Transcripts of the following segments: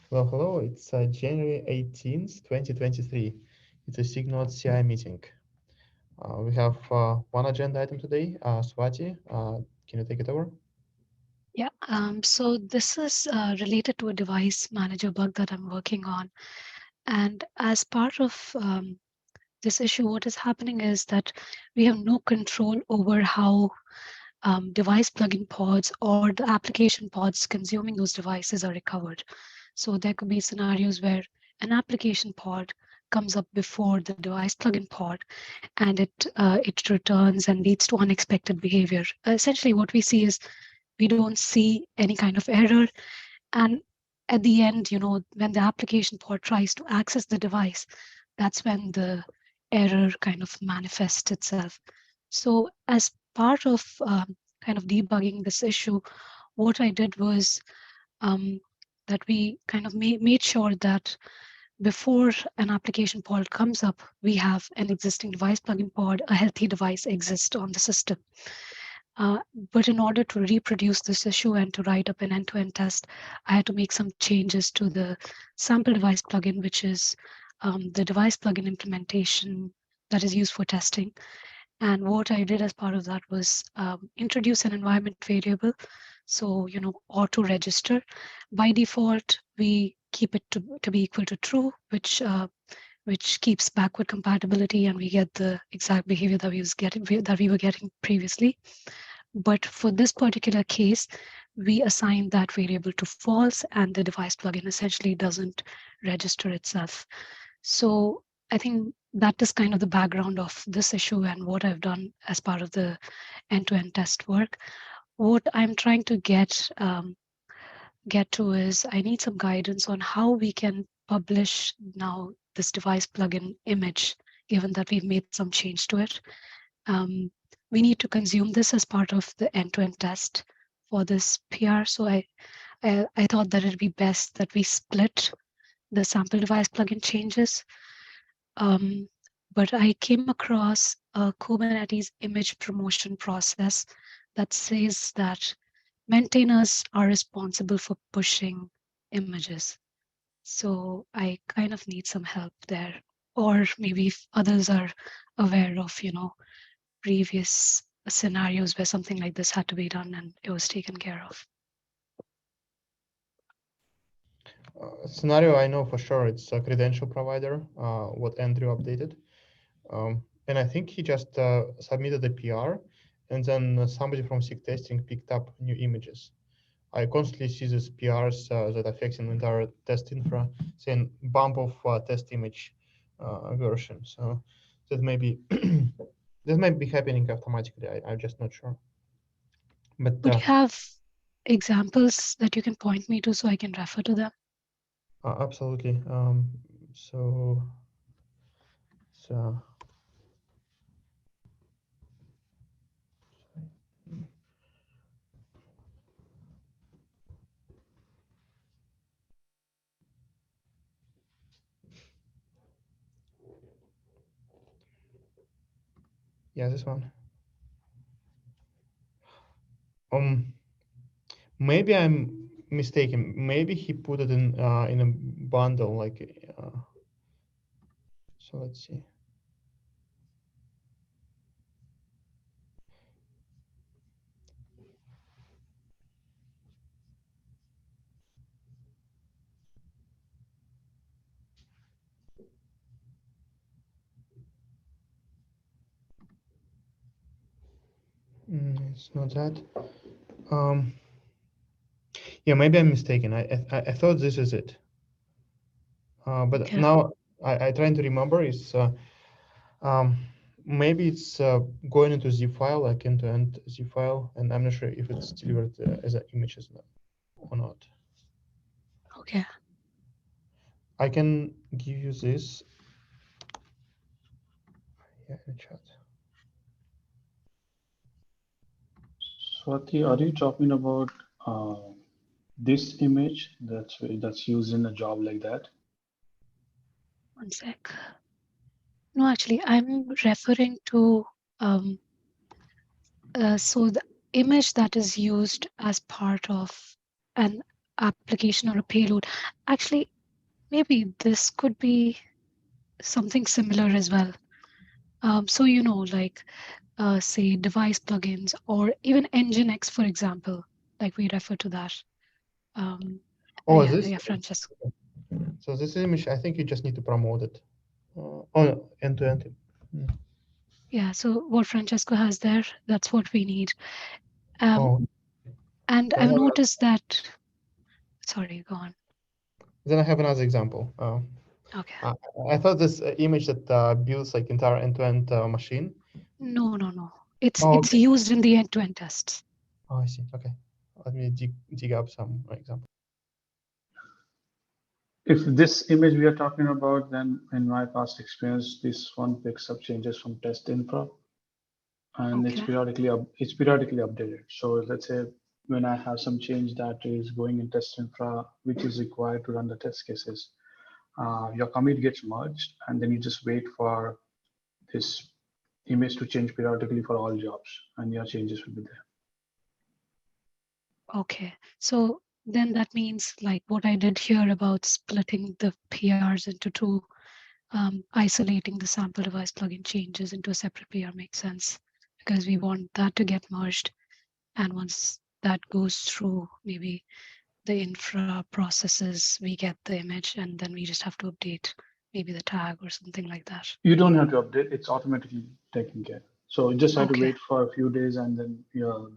Well, hello, it's January 18th, 2023. It's a SIG Node CI meeting. We have one agenda item today. Swati, can you take it over? Yeah, so this is related to a device manager bug that I'm working on. And as part of this issue, what is happening is that we have no control over how device plugin pods or the application pods consuming those devices are recovered. So there could be scenarios where an application pod comes up before the device plugin pod, and it returns and leads to unexpected behavior. Essentially, what we see is we don't see any kind of error, and at the end, when the application pod tries to access the device, that's when the error kind of manifests itself. So as part of kind of debugging this issue, what I did was um, that we kind of made sure that before an application pod comes up, we have an existing device plugin pod, a healthy device exists on the system. Uh, but in order to reproduce this issue and to write up an end-to-end test, I had to make some changes to the sample device plugin, which is the device plugin implementation that is used for testing. And what I did as part of that was introduce an environment variable. So, auto register. By default, we keep it to be equal to true, which keeps backward compatibility, and we get the exact behavior that we were getting previously. But for this particular case, we assign that variable to false, and the device plugin essentially doesn't register itself. So I think that is kind of the background of this issue and what I've done as part of the end-to-end test work. What I'm trying to get to is I need some guidance on how we can publish now this device plugin image, given that we've made some change to it. Um, we need to consume this as part of the end-to-end test for this PR. So I thought that it'd be best that we split the sample device plugin changes. Um, but I came across a Kubernetes image promotion process that says that maintainers are responsible for pushing images. So I kind of need some help there. Or maybe if others are aware of, previous scenarios where something like this had to be done and it was taken care of. Scenario, I know for sure it's a credential provider, what Andrew updated. And I think he just submitted a PR, and then somebody from SIG testing picked up new images. I constantly see these PRs that affecting entire test infra, saying bump of test image version. So that may be this might be happening automatically. I'm just not sure. But Would you have examples that you can point me to so I can refer to them? absolutely. So so yeah, this one. Um, maybe I'm mistaken. Maybe he put it in a bundle, like. So let's see. It's not that. Um, yeah, maybe I'm mistaken. I thought this is it. But Okay. now I trying to remember is um, maybe it's going into zip file, like end-to-end zip file, and I'm not sure if it's delivered as an images or not. Okay. I can give you this. Yeah, in the chat. Swati, are you talking about this image that's used in a job like that? One sec. No, actually, I'm referring to um, so the image that is used as part of an application or a payload. Actually, maybe this could be something similar as well. So like say device plugins or even Nginx, for example, like we refer to that. Oh, Yeah, this. yeah, Francesco. So this image, I think you just need to promote it. Oh, end to end. Yeah, so what Francesco has there, that's what we need. Um, Oh, and then I've I, noticed that. Sorry, go on. then I have another example. Okay. I, I thought this image that builds like entire end-to-end machine. No. It's Oh, it's okay. used in the end-to-end tests. Oh, I see. Okay. Let me dig up some example. If this image we are talking about, then in my past experience, this one picks up changes from test infra, and Okay. it's periodically updated. So let's say when I have some change that is going in test infra, which is required to run the test cases, your commit gets merged, and then you just wait for this image to change periodically for all jobs, and your changes will be there. Okay. So then that means like what I did here about splitting the PRs into two, isolating the sample device plugin changes into a separate PR makes sense because we want that to get merged. And once that goes through maybe the infra processes, we get the image and then we just have to update maybe the tag or something like that. You don't have to update; it's automatically taken care. So you just have to Okay. wait for a few days, and then you'll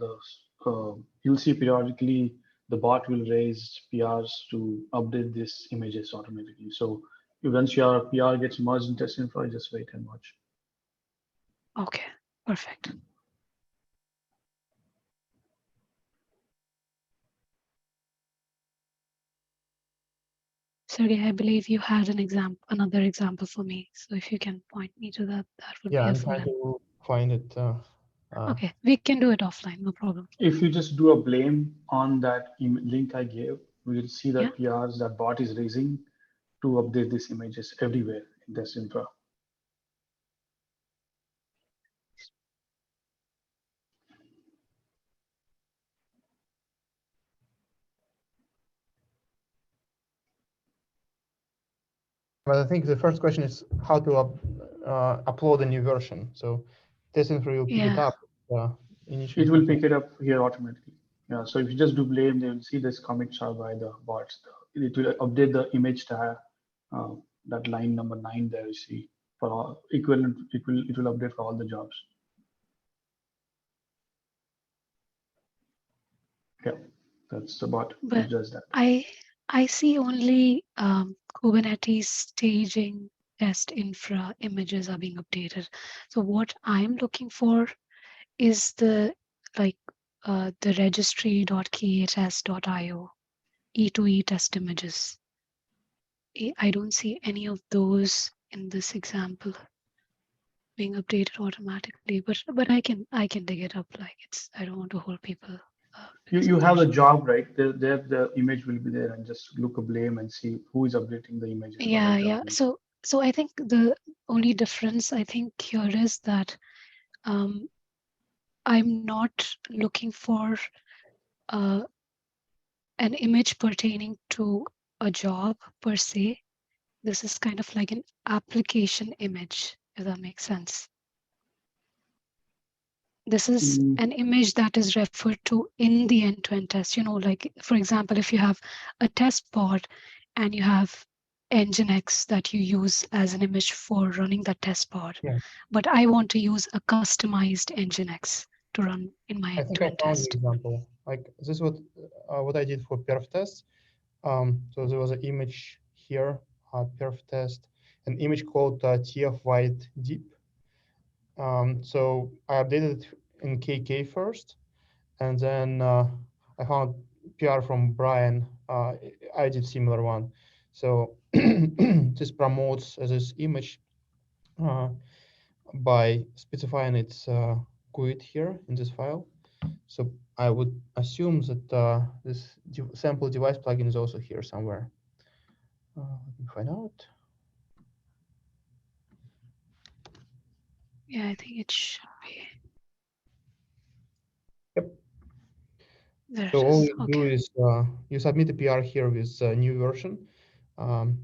see periodically the bot will raise PRs to update these images automatically. So once your PR gets merged in test infra, just wait and watch. Okay. Perfect. Sergey, I believe you had another example for me. So if you can point me to that, that would be Yeah, I'm helpful trying then. to find it. Okay, we can do it offline, no problem. If you just do a blame on that link I gave, we will see Yeah. that PRs that bot is raising to update these images everywhere in test infra. But I think the first question is how to upload a new version. So this info will pick it Yeah. up. Initially, It will pick it up here automatically. Yeah, so if you just do blame, they will see this commits are by the bots. It will update the image tag, uh, that line number 9 there you see for all equivalent. It will update for all the jobs. Yeah, that's the bot which But does that. I see only Kubernetes staging test infra images are being updated. So what I'm looking for is the like the registry.khs.io E2E test images. I don't see any of those in this example being updated automatically, but I can dig it up. Like I don't want to hold people because You of have that. the job right there. The image will be there, and just look a blame and see who is updating the images for that Yeah. job. So I think the only difference I think here is that um, I'm not looking for uh, an image pertaining to a job per se. This is kind of like an application image, if that makes sense. This is Mm, an image that is referred to in the end-to-end test. Like for example, if you have a test pod and you have Nginx that you use as an image for running that test pod, yeah, but I want to use a customized Nginx to run in my I think I end-to-end found the test. example. Like this is what I did for perf test. So there was an image here, perf test, an image called tf white deep. So I updated it in KK first, and then I found PR from Brian. I did similar one. So this promotes this image uh, by specifying its GUID here in this file. So I would assume that this sample device plugin is also here somewhere. Let me find out. Yeah, I think it should be. Yep. There So it all is. you do Okay. is you submit a PR here with a new version and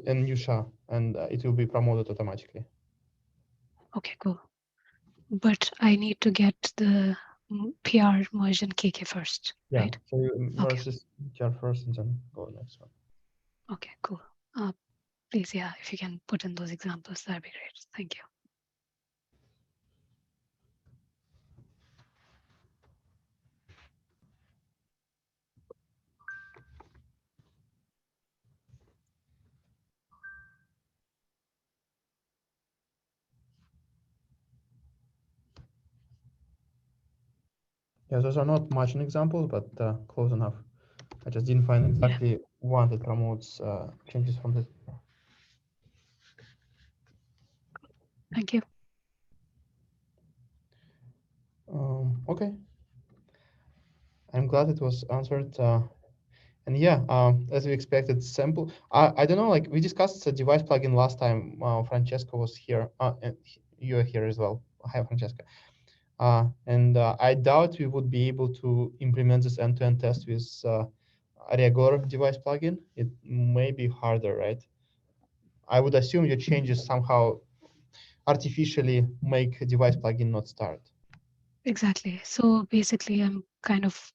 new SHA, and it will be promoted automatically. Okay, cool. But I need to get the PR merge in KK first, Yeah, right? so you Okay. merge this PR first and then go next one. Okay, cool. Please, yeah, if you can put in those examples, that'd be great. Thank you. Yeah, those are not much an example, but close enough. I just didn't find exactly one that promotes changes from the. Thank you. Okay, I'm glad it was answered. And yeah, as we expected, sample. I don't know, like we discussed the device plugin last time. Francesca was here, and you are here as well. Hi, Francesca. And I doubt we would be able to implement this end-to-end test with a regular device plugin. It may be harder, right? I would assume your changes somehow artificially make a device plugin not start. Exactly. So basically, I'm kind of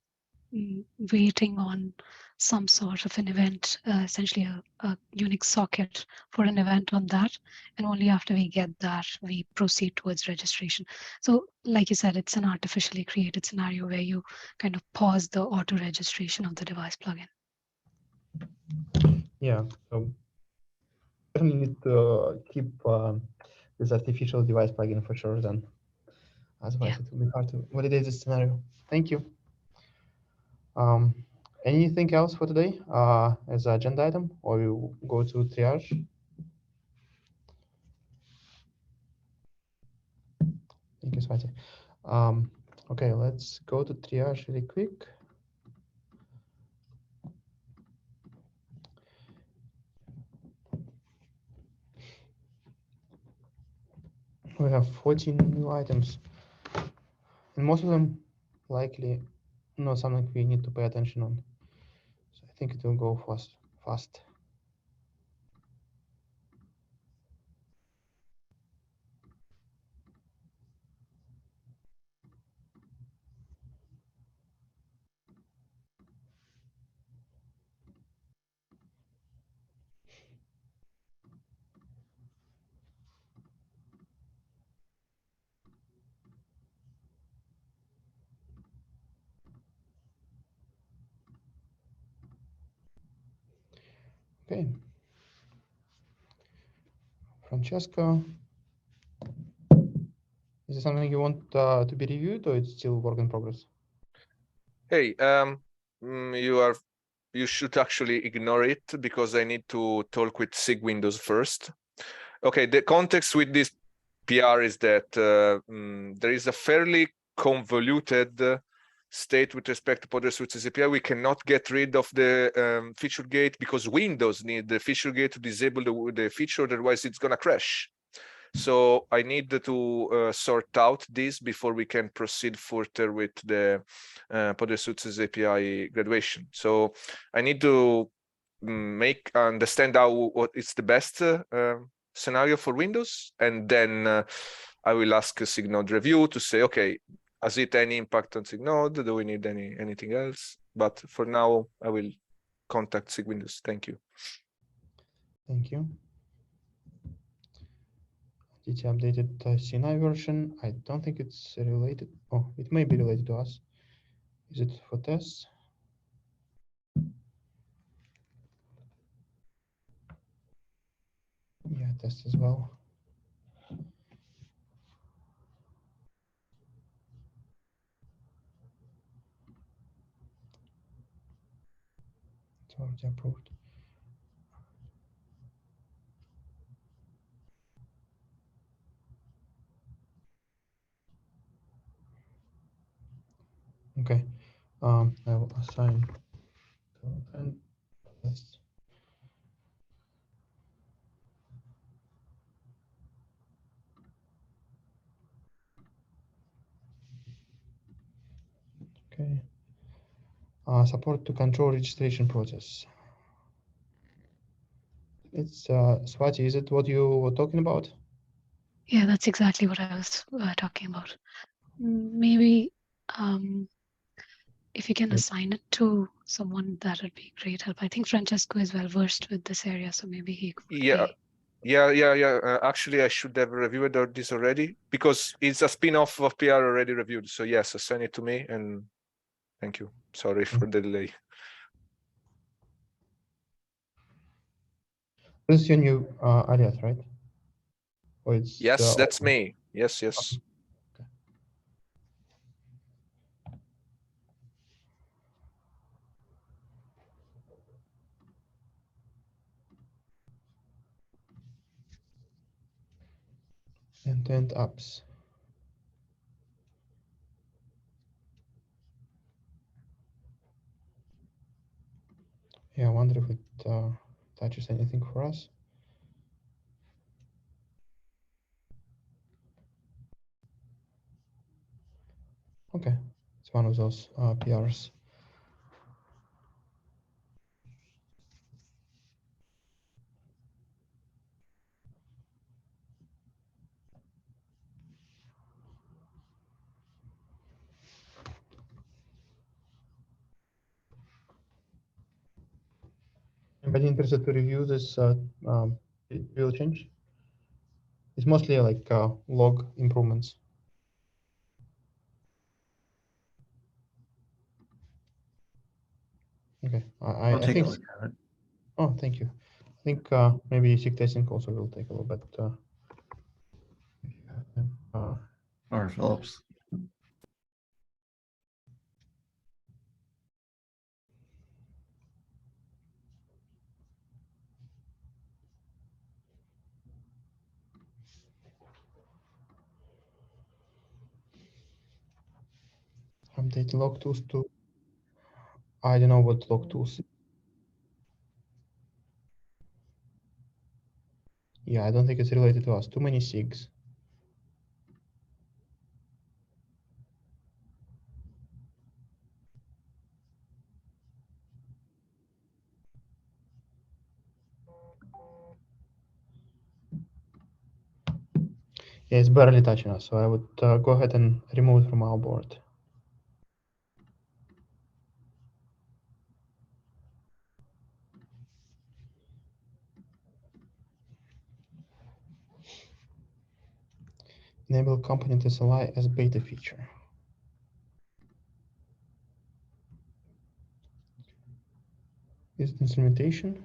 waiting on some sort of an event, essentially a Unix socket for an event on that. And only after we get that, we proceed towards registration. So like you said, it's an artificially created scenario where you kind of pause the auto registration of the device plugin. Yeah, so definitely need to keep this artificial device plugin for sure then. Otherwise, Yeah. it will be hard to validate this scenario. Thank you. Anything else for today as an agenda item, or you go to triage? Thank you, Swati. Okay, let's go to triage really quick. We have 14 new items, and most of them likely not something we need to pay attention on. So I think it will go fast. Okay. Francesca, is there something you want to be reviewed, or it's still work in progress? Hey, you should actually ignore it because I need to talk with SIG Windows first. Okay, the context with this PR is that there is a fairly convoluted state with respect to Postgres Switches API. We cannot get rid of the feature gate because Windows need the feature gate to disable the feature, otherwise it's gonna crash. So I need to sort out this before we can proceed further with the Postgres Switches API graduation. So I need to understand what is the best scenario for Windows, and then I will ask a SIG Node review to say, okay, has it any impact on SIG Node? Do we need anything else? But for now, I will contact SIG Windows. Thank you. Thank you. Did you updated CNI version? I don't think it's related. Oh, it may be related to us. Is it for tests? Yeah, test as well. It's already approved. Okay. I will assign and test. Okay. Support to control registration process. It's Swati, is it what you were talking about? Yeah, that's exactly what I was talking about. Maybe if you can assign it to someone, that would be great help. I think Francesco is well versed with this area, so maybe he could Yeah. be. Yeah. Actually, I should have reviewed this already because it's a spin-off of PR already reviewed. So yes, send it to me and thank you. Sorry for the delay. This is your new alias, right? Or it's Yes, that's me. Yes. Okay. End-to-end apps. Yeah, I wonder if it touches anything for us. Okay, it's one of those PRs. Anybody interested to review this real change? It's mostly like log improvements. Okay, I'll I take a think. look at it. Oh, thank you. I think maybe SIG testing also will take a little bit. Or Phillips. Update log tools to. I don't know what log tools. Yeah, I don't think it's related to us. Too many SIGs. Yeah, it's barely touching us, so I would go ahead and remove it from our board. Enable component SLI as beta feature. Is it instrumentation?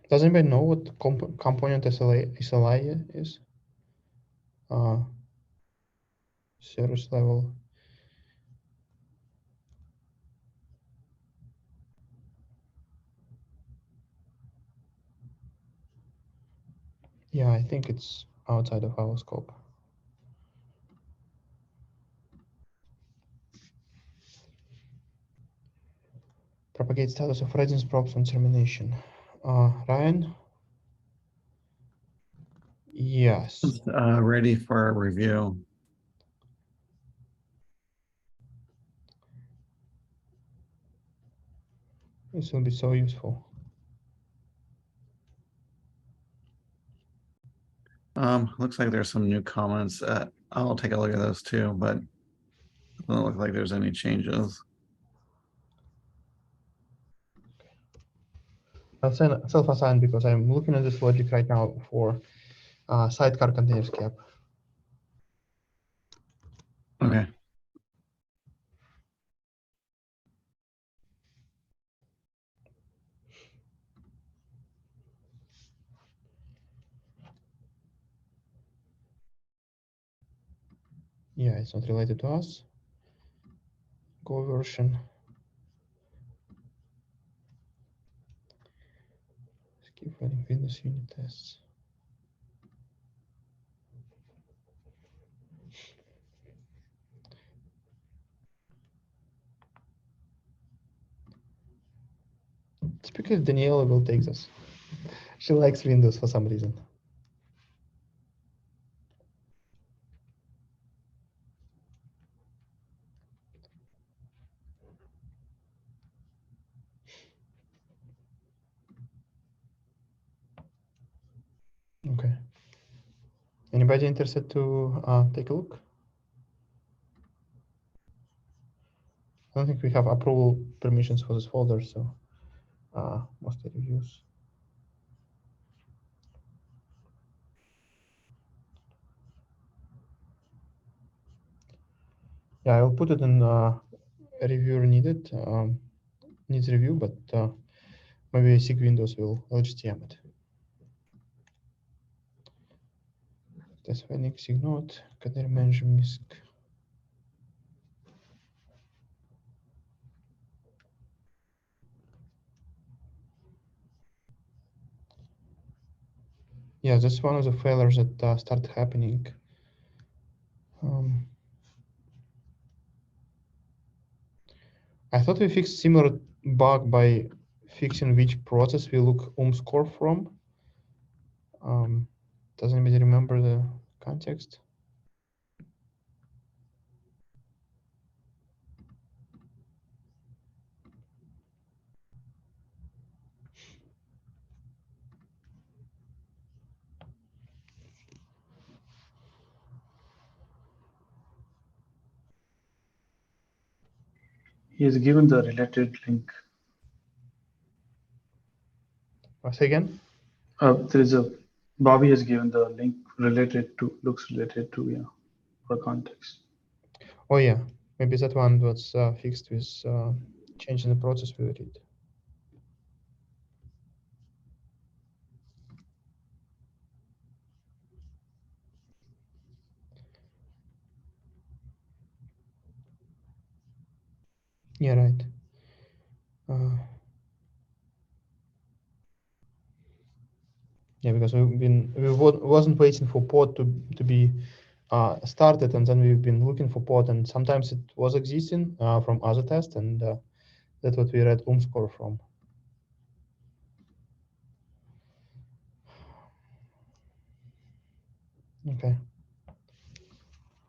Does anybody know what component SLI is? Service level. Yeah, I think it's outside of our scope. Propagate status of readiness probes on termination. Ryan? Yes. Ready for review. This will be so useful. Looks like there's some new comments. I'll take a look at those too, but it doesn't look like there's any changes. I'll self-assign because I'm looking at this logic right now for sidecar containers cap. Okay. Yeah, it's not related to us. Go version. Keep running Windows unit tests. Typically, Daniela will take this. She likes Windows for some reason. Okay. Anybody interested to take a look? I don't think we have approval permissions for this folder, so mostly reviews. Yeah, I will put it in reviewer needed, needs review, but maybe SIG Windows will LGTM it. That's Phoenix SIG Node, container manager MISC. Yeah, that's one of the failures that start happening. I thought we fixed similar bug by fixing which process we look score from. Does anybody remember the context? He is given the related link. Say again? There is a Bobby has given the link related to, looks related to, yeah, for context. Oh yeah, maybe that one was fixed with changing the process we read. Yeah, right. Yeah, because we wasn't waiting for pod to be started, and then we've been looking for pod, and sometimes it was existing from other tests, and that's what we read score from. Okay.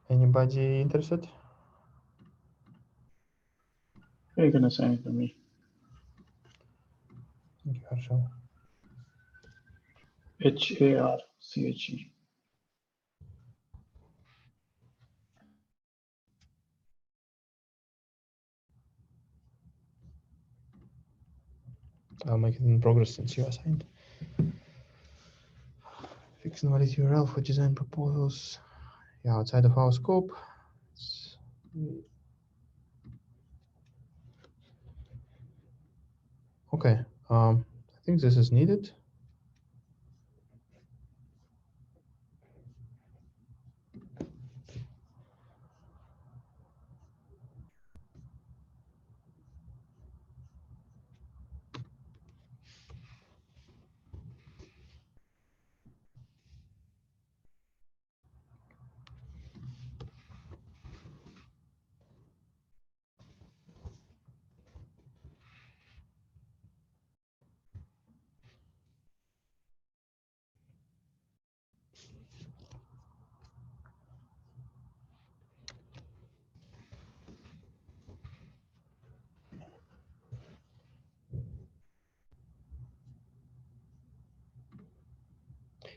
Anybody interested? You're gonna send it to me. Thank you, Harshal. HARCHE. I'll make it in progress since you assigned. Fix invalid URL for design proposals. Yeah, outside of our scope. Okay, I think this is needed.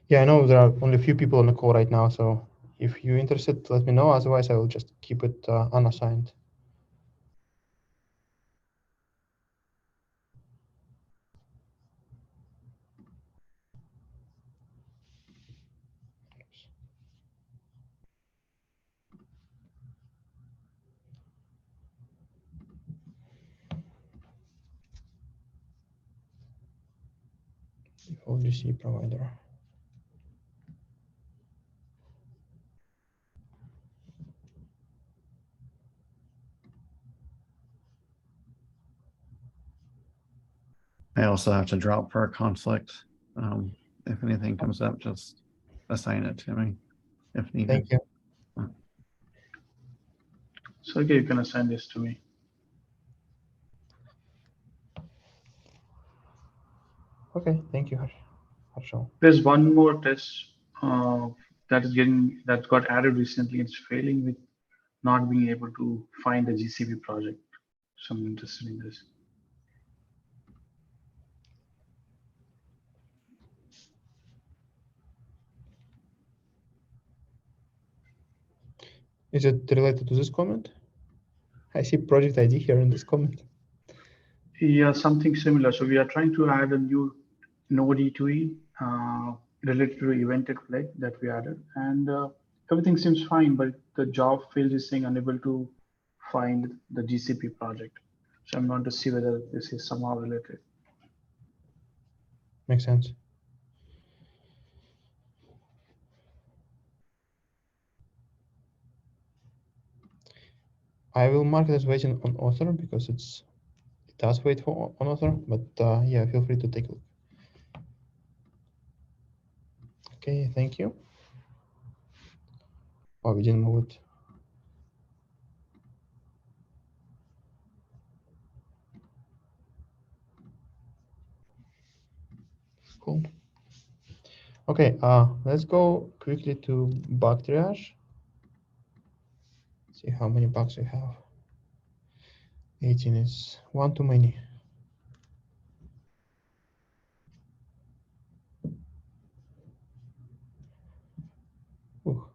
Yeah, I know there are only a few people on the call right now, so if you're interested, let me know. Otherwise, I will just keep it unassigned. ODC provider. I also have to drop for a conflict. If anything comes up, just assign it to me if needed. Thank you. Sergey, you're gonna send this to me. Okay, thank you, Harsh. Harshal. There's one more test that got added recently. It's failing with not being able to find the GCP project. So I'm interested in this. Is it related to this comment? I see project ID here in this comment. Yeah, something similar. So we are trying to add a new node E2E related to evented flag that we added, and everything seems fine, but the job field is saying unable to find the GCP project. So I'm going to see whether this is somehow related. Makes sense. I will mark it as waiting on author because it does wait for on author, but yeah, feel free to take a look. Okay, thank you. Oh, we didn't move it. Cool. Okay, let's go quickly to bug triage. See how many bugs we have. 18 is one too many. Ooh.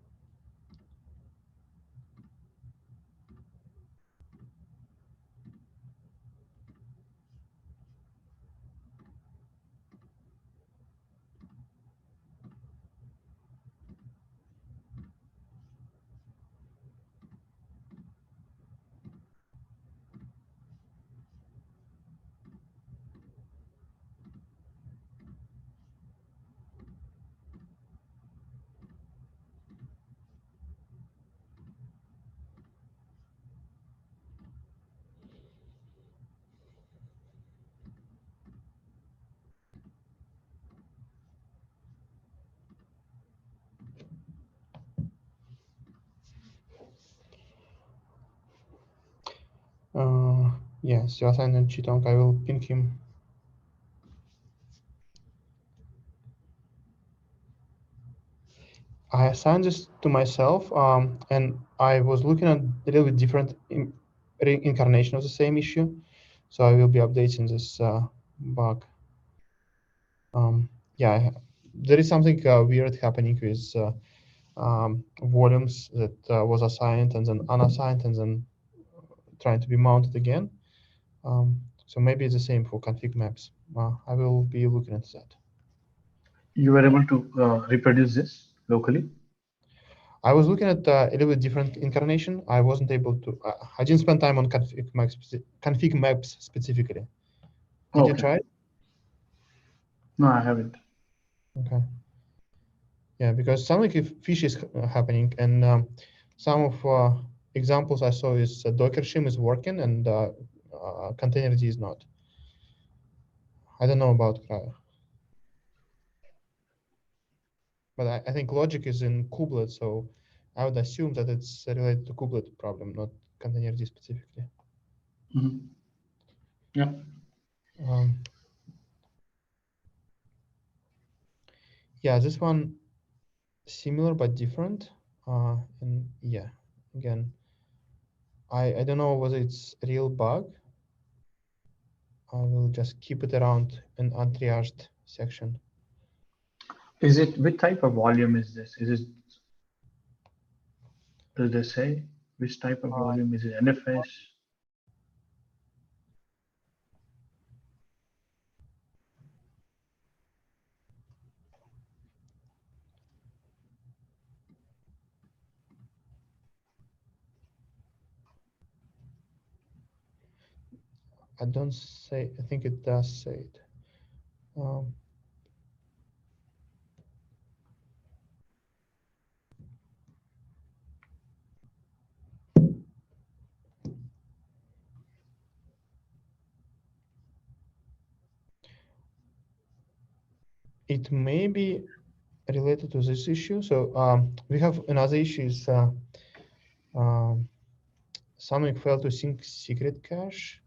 Yes, you assigned Chitong. I will ping him. I assigned this to myself, and I was looking at a little bit different reincarnation of the same issue. So I will be updating this bug. Yeah, there is something weird happening with volumes that was assigned and then unassigned and then trying to be mounted again. So maybe it's the same for config maps. I will be looking at that. You were able to reproduce this locally? I was looking at a little bit different incarnation. I wasn't able to. I didn't spend time on config maps specifically. Did you try it? No, I haven't. Okay. Yeah, because something fish is happening, and some of examples I saw is Docker shim is working and containerd is not. I don't know about CRI. But I think logic is in kubelet, so I would assume that it's related to kubelet problem, not containerd specifically. Mm-hmm. Yeah. Yeah, this one similar but different. And yeah, again, I don't know whether it's a real bug. I will just keep it around an untriaged section. Is it, which type of volume is this? Is it, does they say which type of volume? Is it NFS? I don't say, I think it does say it. It may be related to this issue. So we have another issue is something failed to sync secret cache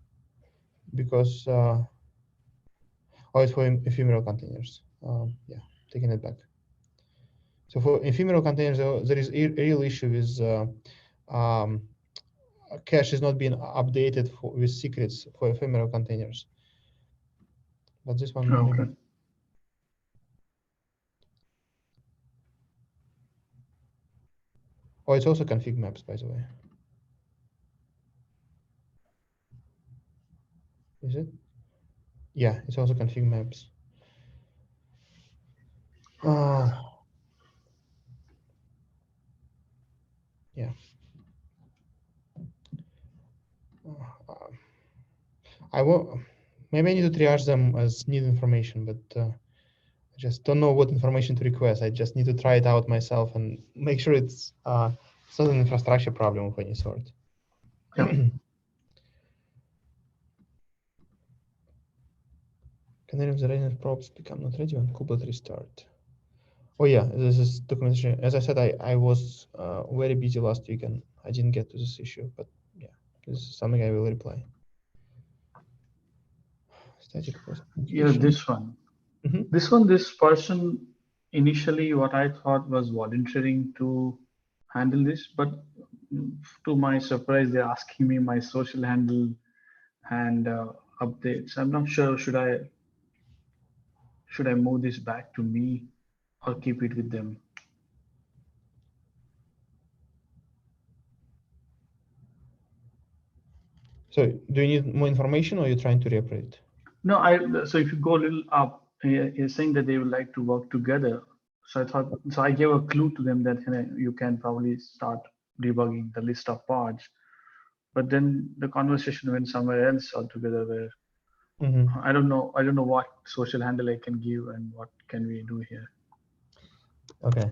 because oh, it's for ephemeral containers. Yeah, taking it back. So for ephemeral containers, there is a real issue with cache is not being updated with secrets for ephemeral containers. But this one Okay. maybe. Oh, it's also config maps, by the way. Is it? Yeah, it's also config maps. Yeah. I will. Maybe I need to triage them as need information, but I just don't know what information to request. I just need to try it out myself and make sure it's not an infrastructure problem of any sort. Yeah. Canary of the readiness probes become not ready when kubelet restart. Oh yeah, this is documentation. As I said, I was very busy last week and I didn't get to this issue, but yeah, this is something I will reply. Static Yeah, this one. Mm-hmm. This person initially what I thought was volunteering to handle this, but to my surprise, they're asking me my social handle and updates. I'm not sure should I move this back to me or keep it with them. So do you need more information or are you trying to reoperate? No, so if you go a little up, you're saying that they would like to work together. So I gave a clue to them that you can probably start debugging the list of parts. But then the conversation went somewhere else altogether where I don't know what social handle I can give and what can we do here. Okay.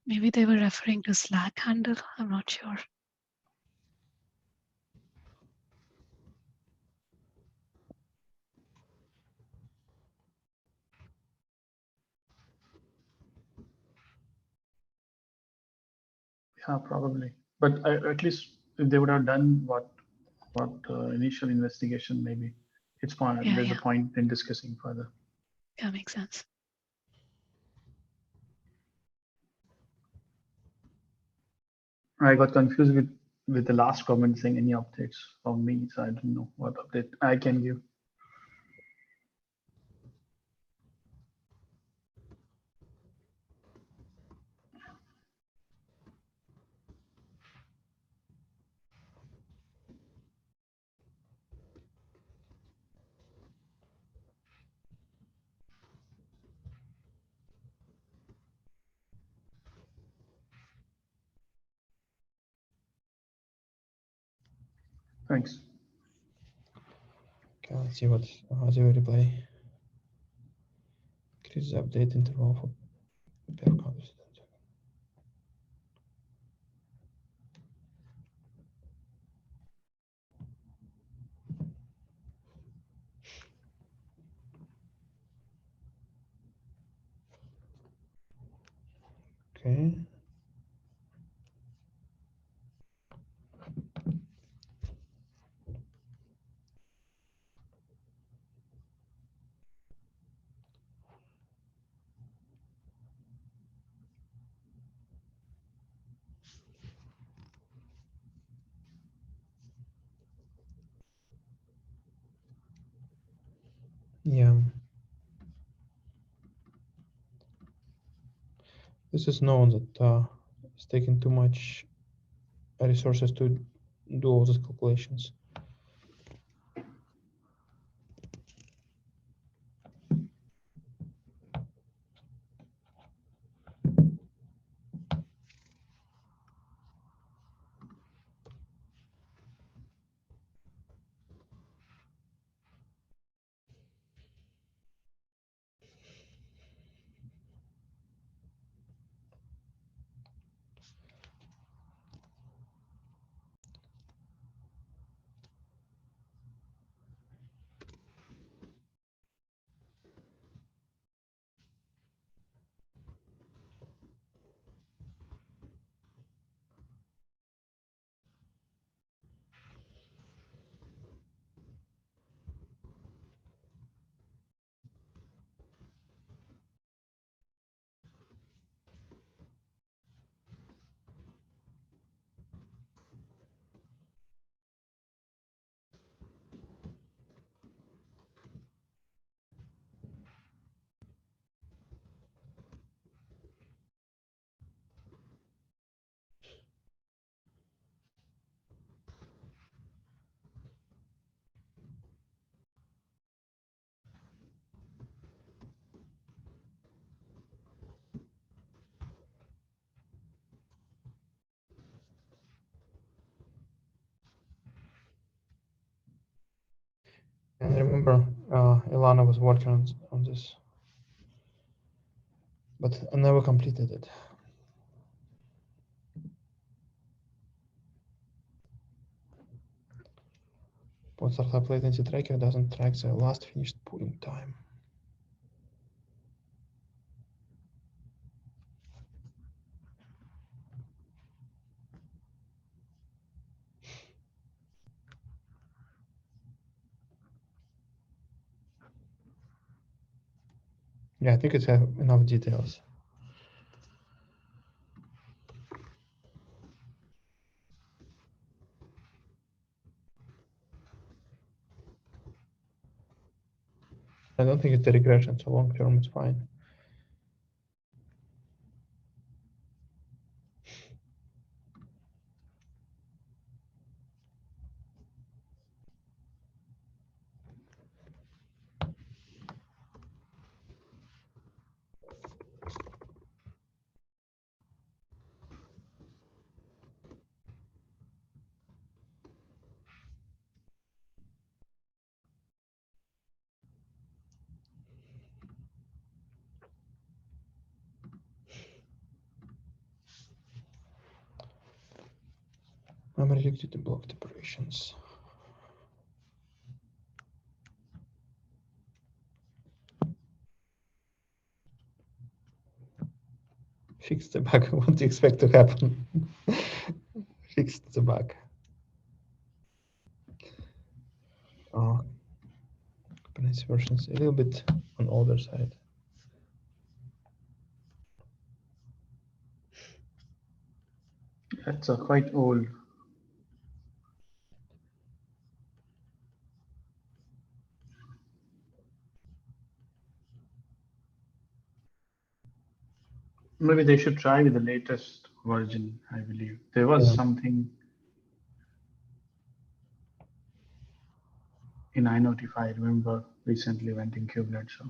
Maybe they were referring to Slack handle. I'm not sure. Yeah, probably. But at least if they would have done what initial investigation, maybe it's fine. Yeah, There's yeah. a point in discussing further. Yeah, makes sense. I got confused with the last comment saying any updates from me, so I don't know what update I can give. Thanks. Okay, let's see how they will reply. Increase the update interval for pair counters. Okay. Yeah. This is known that it's taking too much resources to do all these calculations. I remember Ilana was working on this, but I never completed it. Pod startup latency tracker doesn't track the last finished pooling time. Yeah, I think it's enough details. I don't think it's a regression, so long term it's fine. Memory liquidity blocked operations. Fix the bug. What do you expect to happen? Fixed the bug. Kubernetes versions a little bit on older side. That's quite old. Maybe they should try with the latest version, I believe. There was something in I I remember recently went in Kubernetes. So.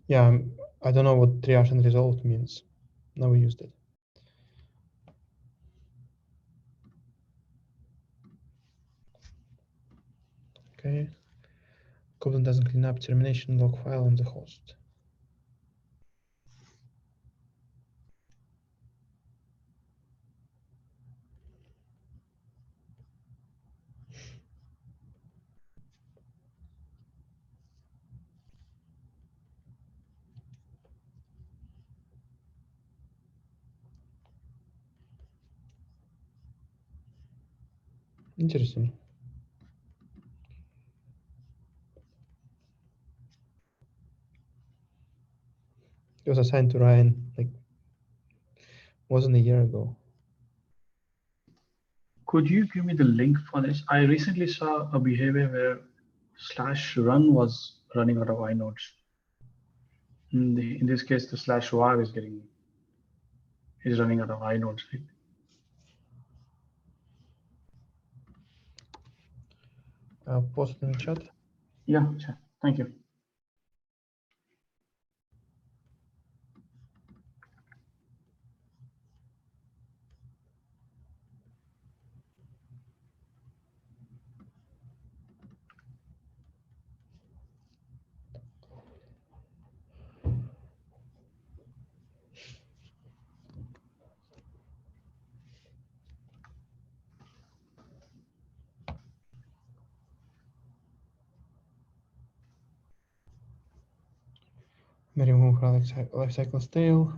Yeah, I don't know what triage and resolved means. Never used it. Okay. Kubernetes doesn't clean up termination log file on the host. Interesting. It was assigned to Ryan like wasn't a year ago. Could you give me the link for this? I recently saw a behavior where /run was running out of inodes. In this case, the /var is running out of inodes. Right? Post it in the chat. Yeah, sure. Thank you. remove lifecycle stale.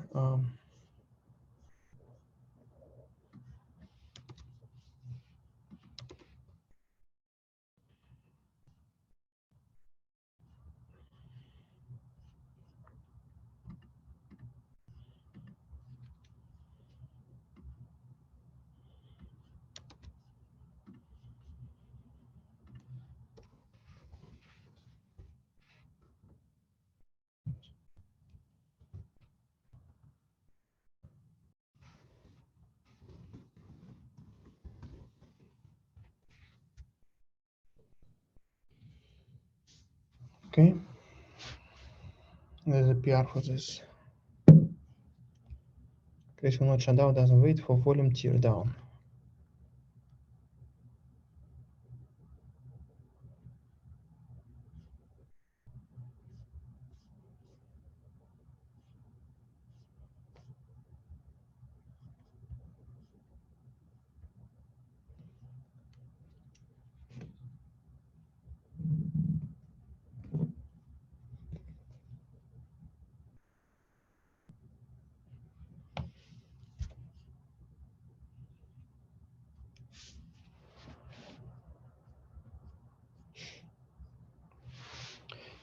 Okay. There's a PR for this. Creation node shutdown doesn't wait for volume tear down.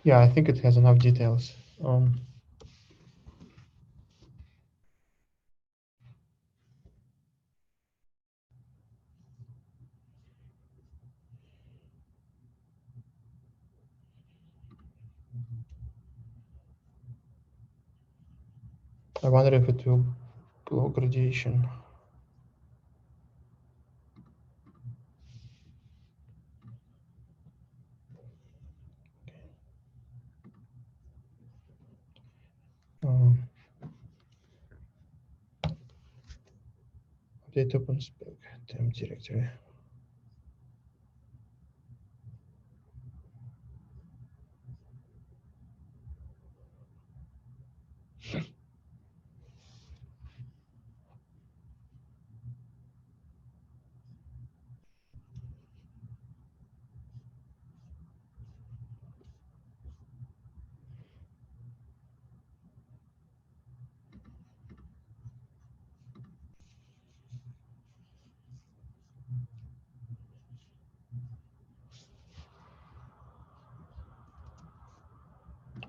Yeah, I think it has enough details. I wonder if it will go gradation. Update open spec temp directory.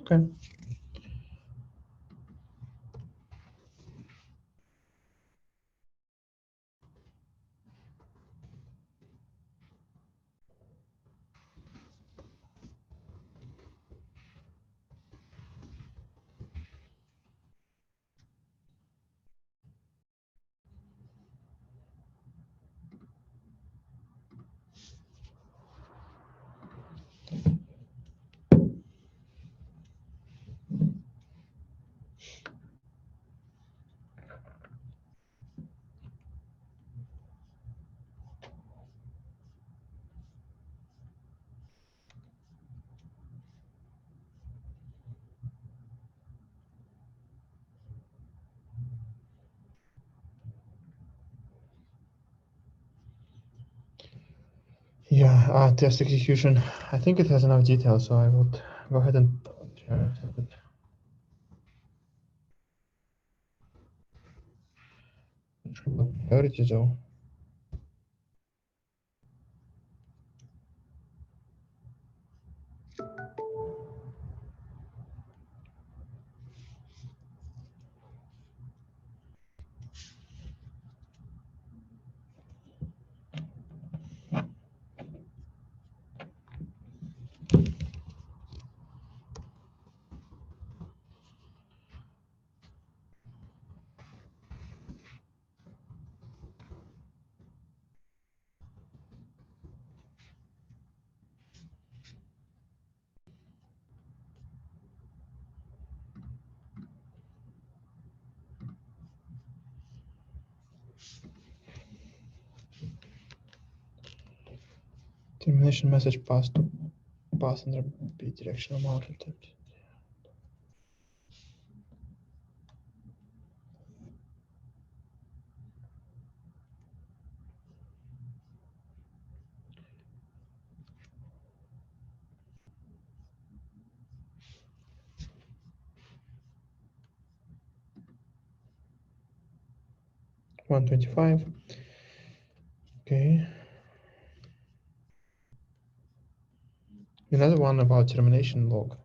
Okay. Yeah, test execution. I think it has enough details, so I would go ahead and test it. Priority though. Termination message passed to pass under bidirectional mount attempt. 125. Okay. Another one about termination log.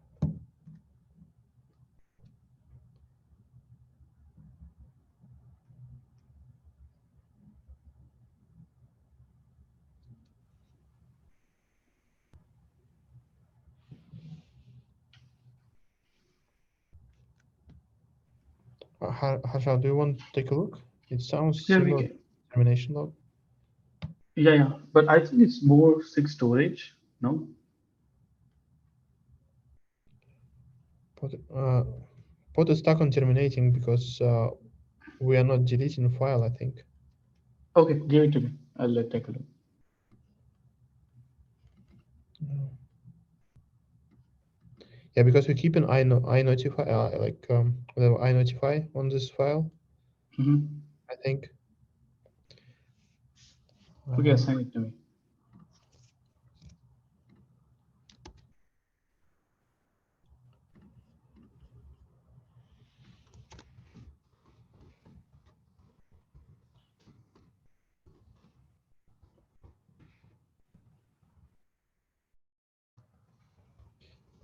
Harsha, do you want to take a look? It sounds Yeah, we similar to can. termination log. Yeah, but I think it's more SIG storage, no? Pod is stuck on terminating because we are not deleting the file, I think. Okay, give it to me. I'll take a look. Yeah, because we keep an inotify, the inotify on this file, I think. Okay, assign it to me.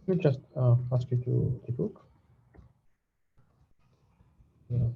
We'll just ask you to take a look. Yeah.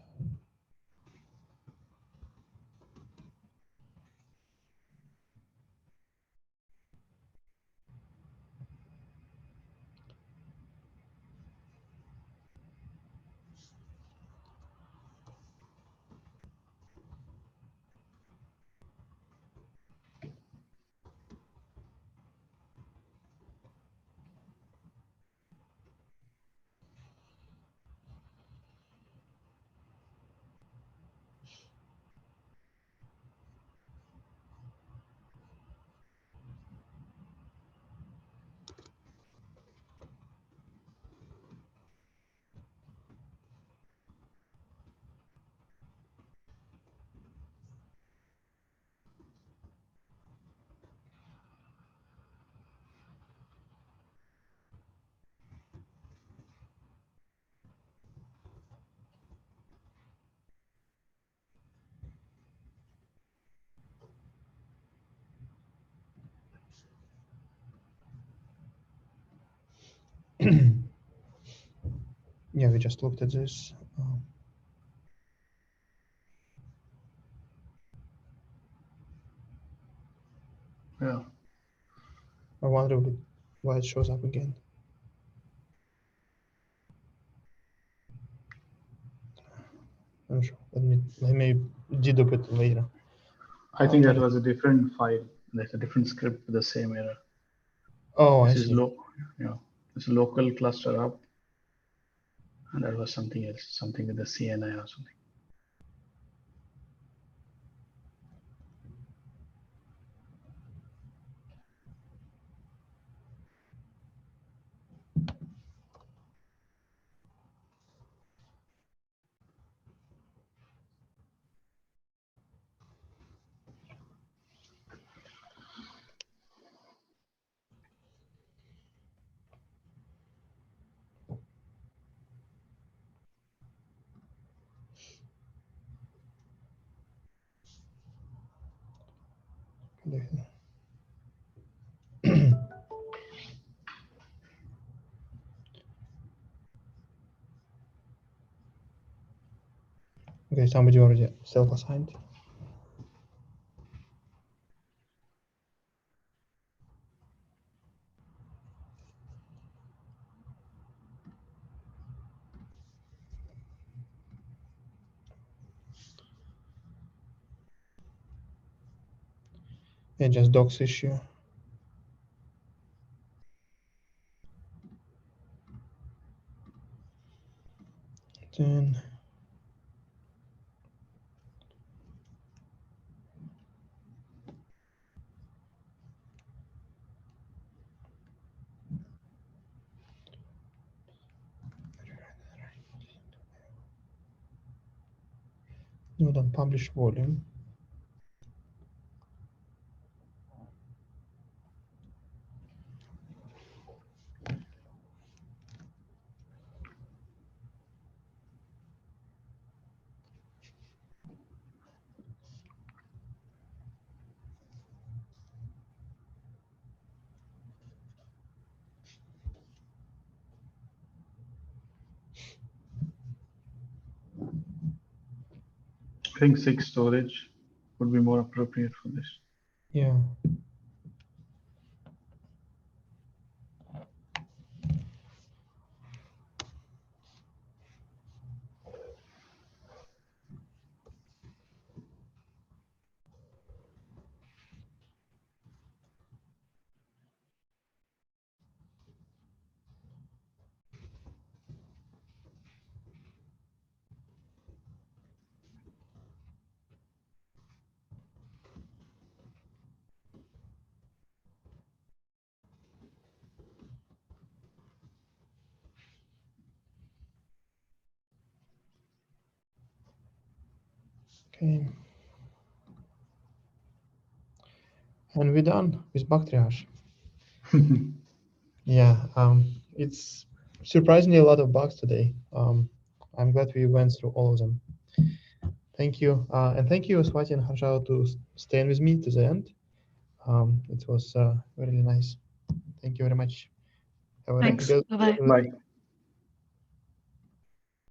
Yeah, we just looked at this. Yeah. I wonder why it shows up again. I'm sure. Let me dedupe it later. I think that was a different file. There's a different script with the same error. Oh, This I is see. it's local cluster up, and that was something else, something with the CNI or something. Okay, somebody already self-assigned. Yeah, just docs issue. Then node on publish volume. I think SIG storage would be more appropriate for this. Yeah. Okay. And we're done with bug triage. Yeah, it's surprisingly a lot of bugs today. I'm glad we went through all of them. Thank you. And thank you, Swati and Harshao, to staying with me to the end. It was really nice. Thank you very much. Have a Thanks. good- Bye-bye. Bye.